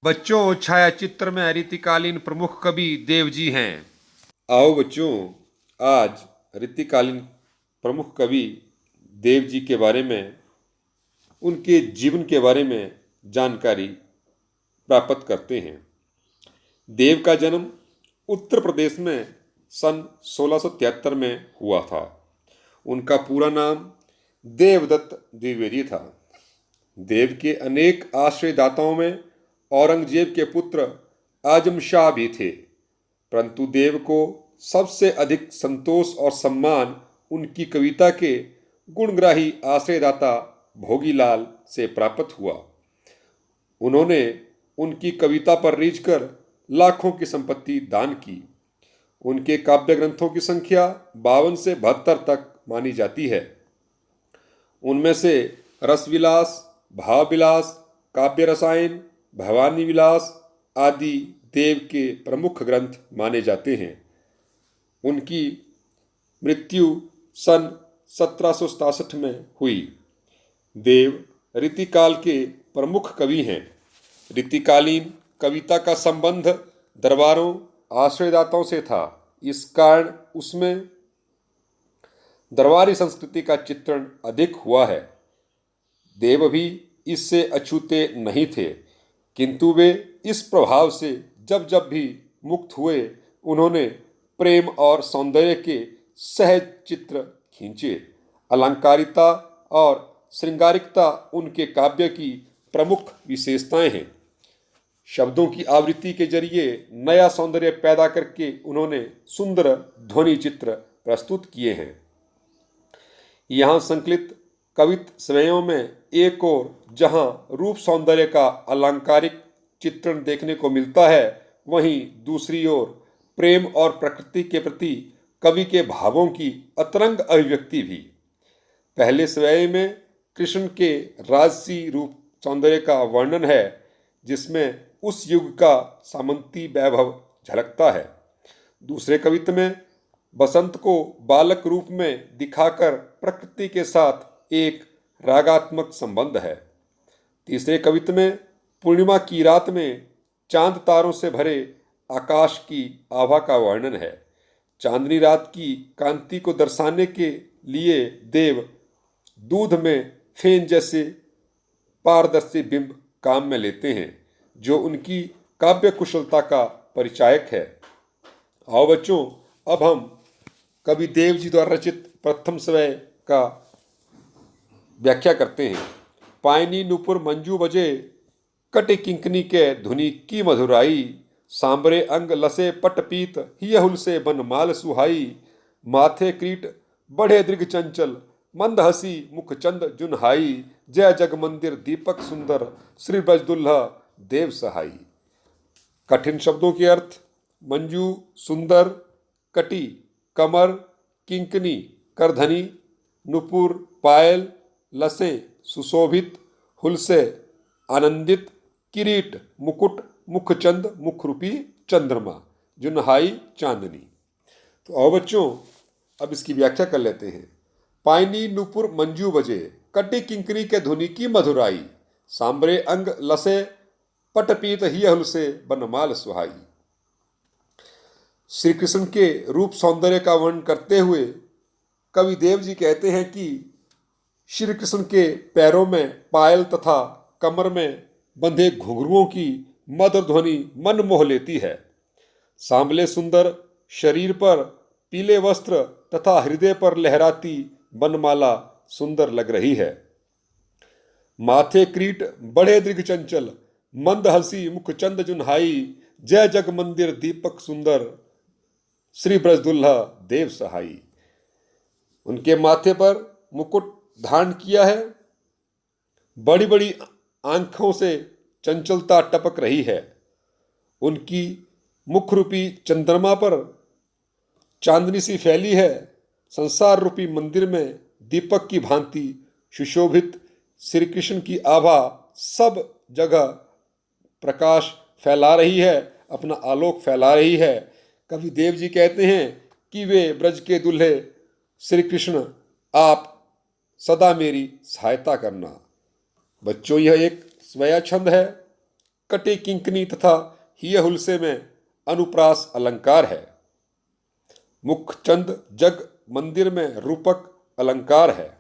बच्चों, छायाचित्र में रीतिकालीन प्रमुख कवि देवजी हैं। आओ बच्चों, आज रीतिकालीन प्रमुख कवि देवजी के बारे में, उनके जीवन के बारे में जानकारी प्राप्त करते हैं। देव का जन्म उत्तर प्रदेश में सन 1673 में हुआ था। उनका पूरा नाम देवदत्त द्विवेदी था। देव के अनेक आश्रयदाताओं में औरंगजेब के पुत्र आजम शाह भी थे, परंतु देव को सबसे अधिक संतोष और सम्मान उनकी कविता के गुणग्राही आश्रयदाता भोगीलाल से प्राप्त हुआ। उन्होंने उनकी कविता पर रीझ कर लाखों की संपत्ति दान की। उनके काव्य ग्रंथों की संख्या 52 से 72 तक मानी जाती है। उनमें से रसविलास, भावविलास, काव्य रसायन, भवानी विलास आदि देव के प्रमुख ग्रंथ माने जाते हैं। उनकी मृत्यु सन 1767 में हुई। देव रीतिकाल के प्रमुख कवि हैं। रीतिकालीन कविता का संबंध दरबारों, आश्रयदाताओं से था। इस कारण उसमें दरबारी संस्कृति का चित्रण अधिक हुआ है। देव भी इससे अछूते नहीं थे, किंतु वे इस प्रभाव से जब जब भी मुक्त हुए, उन्होंने प्रेम और सौंदर्य के सहज चित्र खींचे। अलंकारिता और श्रृंगारिकता उनके काव्य की प्रमुख विशेषताएं हैं। शब्दों की आवृत्ति के जरिए नया सौंदर्य पैदा करके उन्होंने सुंदर ध्वनि चित्र प्रस्तुत किए हैं। यहाँ संकलित कवित स्वयों में एक ओर जहाँ रूप सौंदर्य का अलंकारिक चित्रण देखने को मिलता है, वहीं दूसरी ओर प्रेम और प्रकृति के प्रति कवि के भावों की अतरंग अभिव्यक्ति भी। पहले स्वय में कृष्ण के राजसी रूप सौंदर्य का वर्णन है, जिसमें उस युग का सामंती वैभव झलकता है। दूसरे कवित्त में बसंत को बालक रूप में दिखाकर प्रकृति के साथ एक रागात्मक संबंध है। तीसरे कवित्त में पूर्णिमा की रात में चांद तारों से भरे आकाश की आभा का वर्णन है। चांदनी रात की कांति को दर्शाने के लिए देव दूध में फेन जैसे पारदर्शी बिंब काम में लेते हैं, जो उनकी काव्य कुशलता का परिचायक है। आओ बच्चों, अब हम कवि देव जी द्वारा रचित प्रथम स्वय का व्याख्या करते हैं। पायनी नुपुर मंजू बजे, कट किंकनी के धुनी की मधुराई, सांबरे अंग लसे पटपीत हियहुल से बनमाल सुहाई, माथे क्रीट बढ़े दृग चंचल मंद हसी मुख चंद जुनहाई, जय जग मंदिर दीपक सुंदर श्री ब्रजदुल्हा देव सहाई। कठिन शब्दों के अर्थ: मंजू सुंदर, कटी कमर, किंकनी करधनी, नुपुर पायल, लसे सुशोभित, हुलसे आनंदित, किरीट मुकुट, मुखचंद मुखरूपी चंद्रमा, जुनहाई चांदनी। तो आओ बच्चों, अब इसकी व्याख्या कर लेते हैं। पायनी नुपुर मंजू बजे, कटी किंकनी के धुनी की मधुराई, सांबरे अंग लसे पटपीत हियहुल से बनमाल सुहाई। श्री कृष्ण के रूप सौंदर्य का वर्णन करते हुए कवि देव जी कहते हैं कि श्री कृष्ण के पैरों में पायल तथा कमर में बंधे घुंघरुओं की मधुर ध्वनि मन मोह लेती है। सांबले सुंदर शरीर पर पीले वस्त्र तथा हृदय पर लहराती बनमाला सुंदर लग रही है। माथे क्रीट बड़े दृग चंचल मंद हंसी मुख चंद जुनहाई, जय जग मंदिर दीपक सुंदर श्री ब्रजदुल्हा देव सहाई। उनके माथे पर मुकुट धारण किया है। बड़ी बड़ी आंखों से चंचलता टपक रही है। उनकी मुख रूपी चंद्रमा पर चांदनी सी फैली है। संसार रूपी मंदिर में दीपक की भांति सुशोभित श्री कृष्ण की आभा सब जगह प्रकाश फैला रही है, अपना आलोक फैला रही है। कवि देव जी कहते हैं कि वे ब्रज के दुल्हे श्री कृष्ण, आप सदा मेरी सहायता करना। बच्चों, यह एक स्वया छंद है। कटे किंकनी तथा हिय हुलसे में अनुप्रास अलंकार है। मुखचंद जग मंदिर में रूपक अलंकार है।